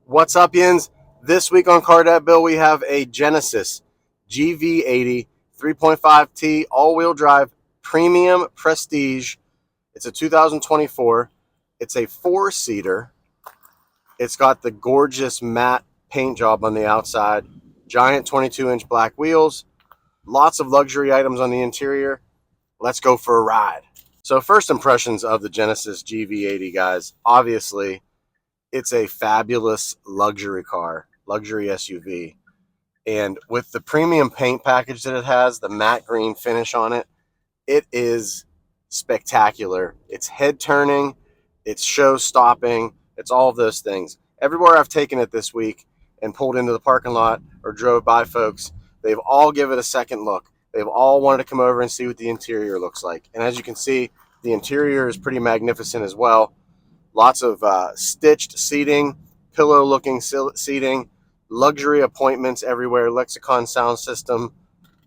What's up, Yins? This week on Car Dad Bill, we have a Genesis GV80 3.5T all-wheel drive premium prestige. It's a 2024. It's a four-seater. It's got the gorgeous matte paint job on the outside, giant 22-inch black wheels, lots of luxury items on the interior. Let's go for a ride. So first impressions of the Genesis GV80, guys. Obviously, it's a fabulous luxury car, luxury SUV. And with the premium paint package that it has, the matte green finish on it, it is spectacular. It's head turning, it's show stopping, it's all of those things. Everywhere I've taken it this week and pulled into the parking lot or drove by folks, they've all given it a second look. They've all wanted to come over and see what the interior looks like. And as you can see, the interior is pretty magnificent as well. Lots of stitched seating, pillow-looking seating, luxury appointments everywhere, Lexicon sound system,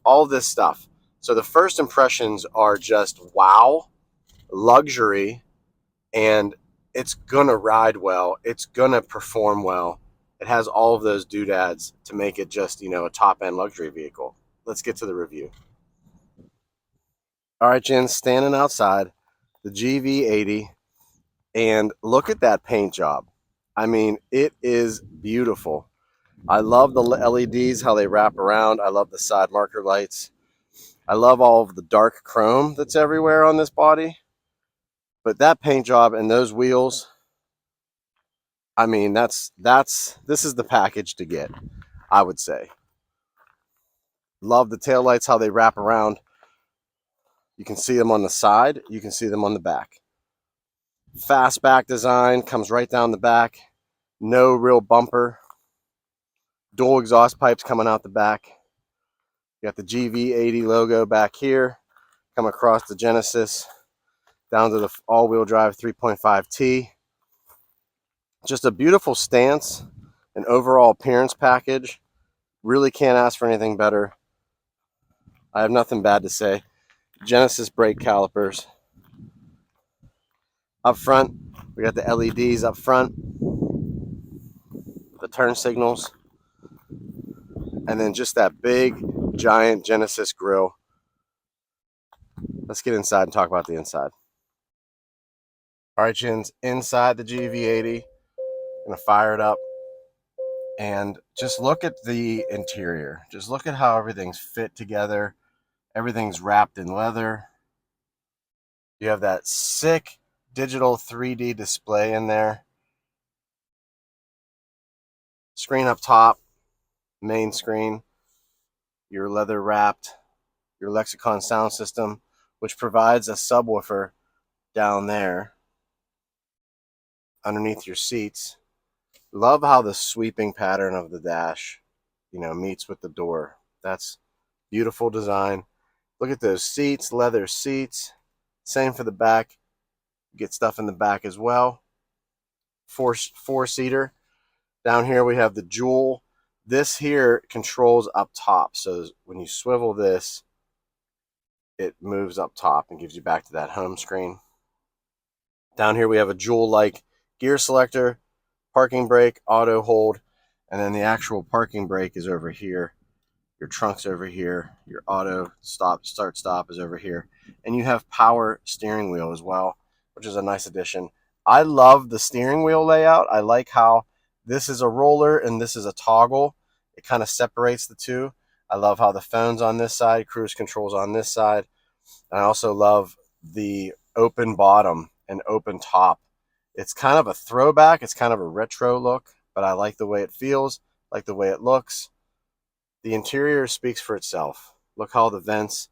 all this stuff. So the first impressions are just wow, luxury, and it's going to ride well. It's going to perform well. It has all of those doodads to make it just, a top-end luxury vehicle. Let's get to the review. All right, Jen, standing outside the GV80. And look at that paint job. I mean, it is beautiful. I love the LEDs, how they wrap around. I love the side marker lights. I love all of the dark chrome that's everywhere on this body. But that paint job and those wheels, I mean, this is the package to get, I would say. Love the taillights, how they wrap around. You can see them on the side. You can see them on the back. Fast back design, comes right down the back. No real bumper. Dual exhaust pipes coming out the back. You got the GV80 logo back here. Come across the Genesis down to the all-wheel drive 3.5T. Just a beautiful stance and overall appearance package. Really can't ask for anything better. I have nothing bad to say. Genesis brake calipers. Up front, we got the LEDs up front, the turn signals, and then just that big, giant Genesis grille. Let's get inside and talk about the inside. All right, Jins, inside the GV80, gonna fire it up, and just look at the interior. Just look at how everything's fit together. Everything's wrapped in leather. You have that sick digital 3D display in there. Screen up top, main screen, your leather wrapped, your Lexicon sound system, which provides a subwoofer down there underneath your seats. Love how the sweeping pattern of the dash, meets with the door. That's beautiful design. Look at those seats, leather seats. Same for the back. Get stuff in the back as well. Four-seater. Down here we have the jewel. This here controls up top. So when you swivel this, it moves up top and gives you back to that home screen. Down here we have a jewel-like gear selector, parking brake, auto hold, and then the actual parking brake is over here. Your trunk's over here. Your auto start stop is over here. And you have power steering wheel as well, which is a nice addition. I love the steering wheel layout. I like how this is a roller and this is a toggle. It kind of separates the two. I love how the phone's on this side, cruise control's on this side. And I also love the open bottom and open top. It's kind of a throwback. It's kind of a retro look, but I like the way it feels, like the way it looks. The interior speaks for itself. Look how the vents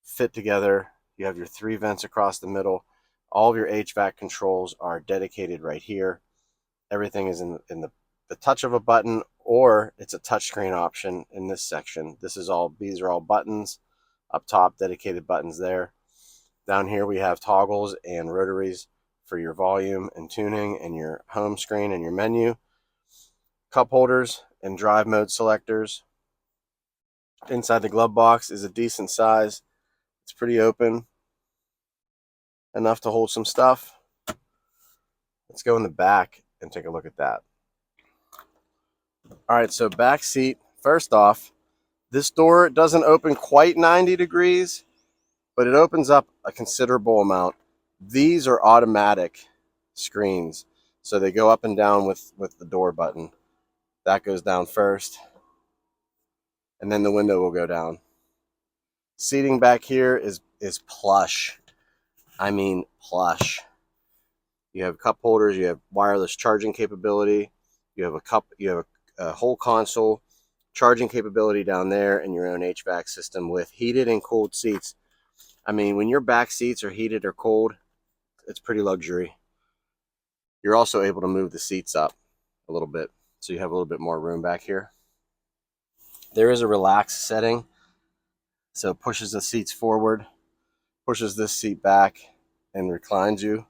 fit together. You have your 3 vents across the middle. All of your HVAC controls are dedicated right here. Everything is in the touch of a button, or it's a touchscreen option in this section. These are all buttons. Up top, dedicated buttons there. Down here we have toggles and rotaries for your volume and tuning and your home screen and your menu. Cup holders and drive mode selectors. Inside the glove box is a decent size. It's pretty open, enough to hold some stuff. Let's go in the back and take a look at that. All right, so back seat. First off, this door doesn't open quite 90 degrees, but it opens up a considerable amount. These are automatic screens, so they go up and down with the door button. That goes down first, and then the window will go down. Seating back here is plush. I mean plush. You have cup holders, you have wireless charging capability, you have a whole console, charging capability down there, and your own HVAC system with heated and cooled seats. I mean, when your back seats are heated or cold, it's pretty luxury. You're also able to move the seats up a little bit, so you have a little bit more room back here. There is a relax setting, so it pushes the seats forward, pushes this seat back, and reclines you.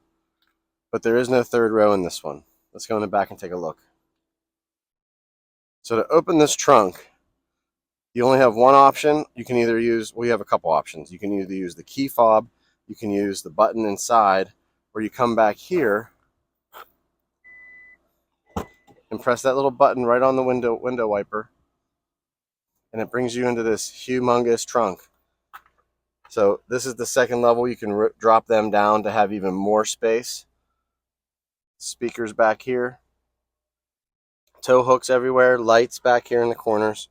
But there is no third row in this one. Let's go in the back and take a look. So to open this trunk, you only have one option. You can either use, well, you have a couple options. You can either use the key fob, you can use the button inside, or you come back here and press that little button right on the window wiper, and it brings you into this humongous trunk. So this is the second level. You can drop them down to have even more space. Speakers back here, tow hooks everywhere, lights back here in the corners.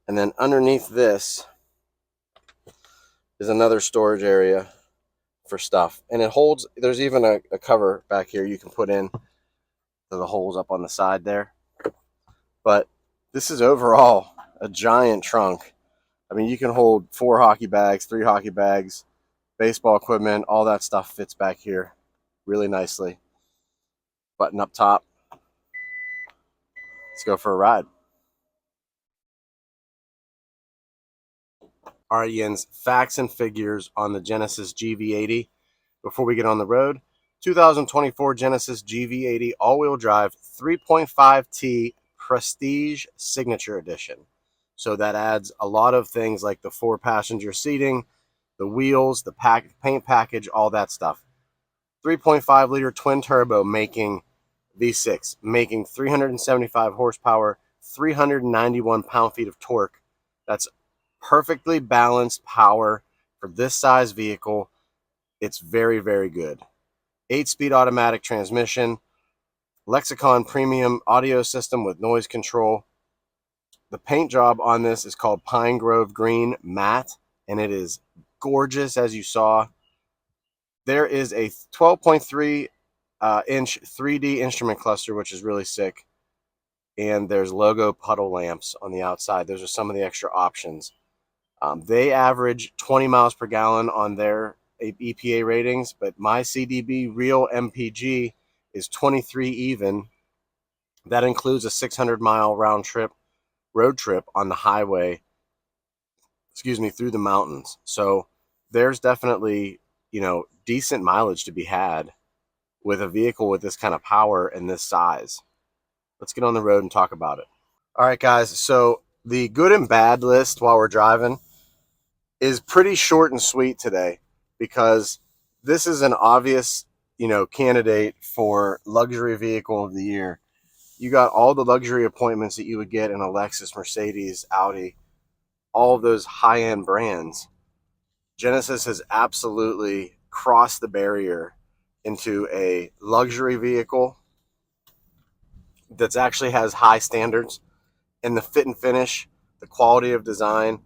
And then underneath this is another storage area for stuff. And it holds, there's even a cover back here you can put in to the holes up on the side there. But this is overall a giant trunk. I mean, you can hold 4 hockey bags, 3 hockey bags, baseball equipment, all that stuff fits back here really nicely. Button up top. Let's go for a ride. All right, Jens, facts and figures on the Genesis GV80 before we get on the road. 2024 Genesis GV80 all-wheel drive 3.5T Prestige Signature Edition. So that adds a lot of things like the 4-passenger seating, the wheels, the paint package, all that stuff. 3.5-liter twin turbo making V6, making 375 horsepower, 391 pound-feet of torque. That's perfectly balanced power for this size vehicle. It's very, very good. 8-speed automatic transmission, Lexicon premium audio system with noise control. The paint job on this is called Pine Grove Green Matte, and it is gorgeous, as you saw. There is a 12.3 inch 3D instrument cluster, which is really sick. And there's logo puddle lamps on the outside. Those are some of the extra options. They average 20 miles per gallon on their EPA ratings, but my CDB real MPG is 23 even. That includes a 600-mile road trip on the highway, through the mountains. So there's definitely, decent mileage to be had with a vehicle with this kind of power and this size. Let's get on the road and talk about it. All right, guys. So the good and bad list while we're driving is pretty short and sweet today, because this is an obvious, candidate for luxury vehicle of the year. You got all the luxury appointments that you would get in a Lexus, Mercedes, Audi, all of those high-end brands. Genesis has absolutely crossed the barrier into a luxury vehicle that actually has high standards, and the fit and finish, the quality of design,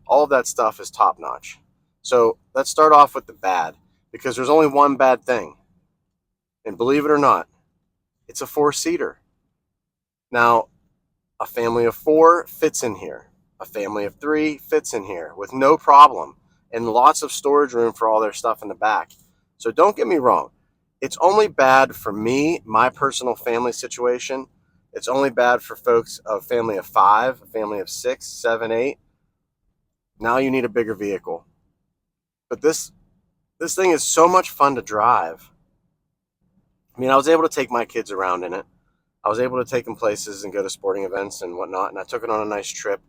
all of that stuff is top notch. So let's start off with the bad, because there's only one bad thing. And believe it or not, it's a 4-seater. Now, a family of 4 fits in here. A family of 3 fits in here with no problem, and lots of storage room for all their stuff in the back. So don't get me wrong. It's only bad for me, my personal family situation. It's only bad for folks of family of 5, a family of 6, 7, 8. Now you need a bigger vehicle. But this thing is so much fun to drive. I mean, I was able to take my kids around in it. I was able to take them places and go to sporting events and whatnot, and I took it on a nice trip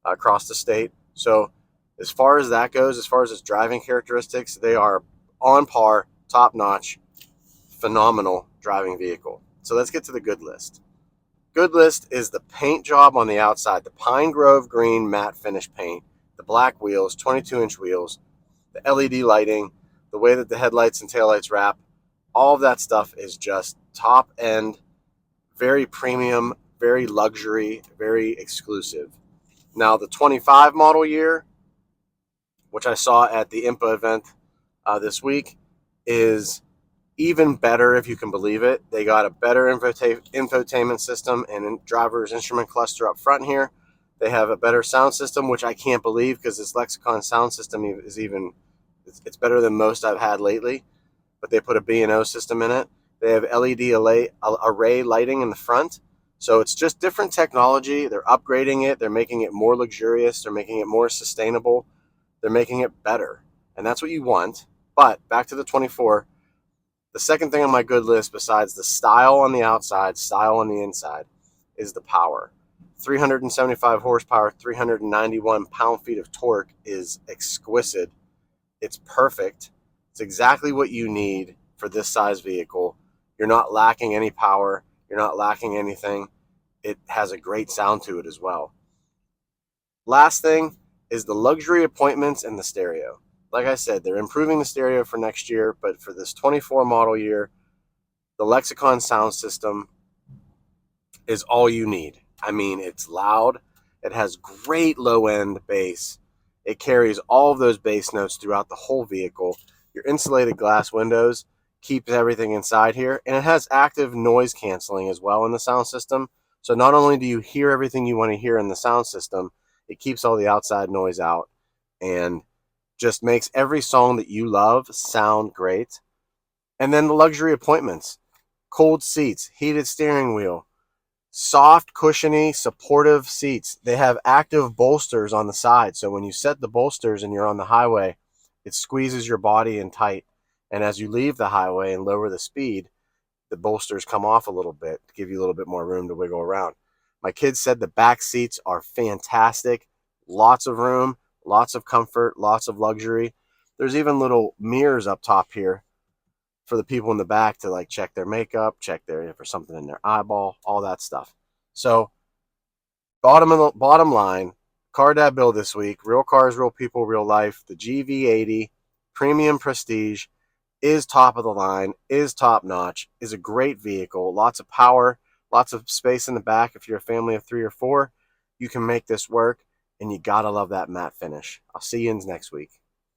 across the state. So as far as that goes, as far as its driving characteristics, they are on par, top notch, phenomenal driving vehicle. So let's get to the good list. Good list is the paint job on the outside, the Pine Grove green matte finish paint, the black wheels, 22-inch wheels, the LED lighting, the way that the headlights and taillights wrap. All of that stuff is just top end, very premium, very luxury, very exclusive. Now, the 25 model year, which I saw at the IMPA event this week, is even better, if you can believe it. They got a better infotainment system and driver's instrument cluster up front here. They have a better sound system, which I can't believe because this Lexicon sound system is even, it's better than most I've had lately. But they put a B&O system in it. They have LED array lighting in the front. So it's just different technology. They're upgrading it. They're making it more luxurious. They're making it more sustainable. They're making it better. And that's what you want. But back to the 24. The second thing on my good list, besides the style on the outside, style on the inside, is the power. 375 horsepower, 391 pound-feet of torque is exquisite. It's perfect. It's exactly what you need for this size vehicle. You're not lacking any power. You're not lacking anything. It has a great sound to it as well. Last thing is the luxury appointments and the stereo. Like I said, they're improving the stereo for next year, but for this 24 model year, the Lexicon sound system is all you need. I mean, it's loud. It has great low-end bass. It carries all of those bass notes throughout the whole vehicle. Your insulated glass windows keeps everything inside here, and it has active noise canceling as well in the sound system. So not only do you hear everything you want to hear in the sound system, it keeps all the outside noise out and just makes every song that you love sound great. And then the luxury appointments, cold seats, heated steering wheel, soft, cushiony, supportive seats. They have active bolsters on the side. So when you set the bolsters and you're on the highway, it squeezes your body in tight. And as you leave the highway and lower the speed, the bolsters come off a little bit to give you a little bit more room to wiggle around. My kids said the back seats are fantastic. Lots of room, lots of comfort, lots of luxury. There's even little mirrors up top here for the people in the back to like check their makeup, check for something in their eyeball, all that stuff. So bottom line, car dad bill this week, real cars, real people, real life. The GV80 Premium Prestige is top of the line, is top notch, is a great vehicle, lots of power, lots of space in the back. If you're a family of 3 or 4, you can make this work, and you gotta love that matte finish. I'll see you next week.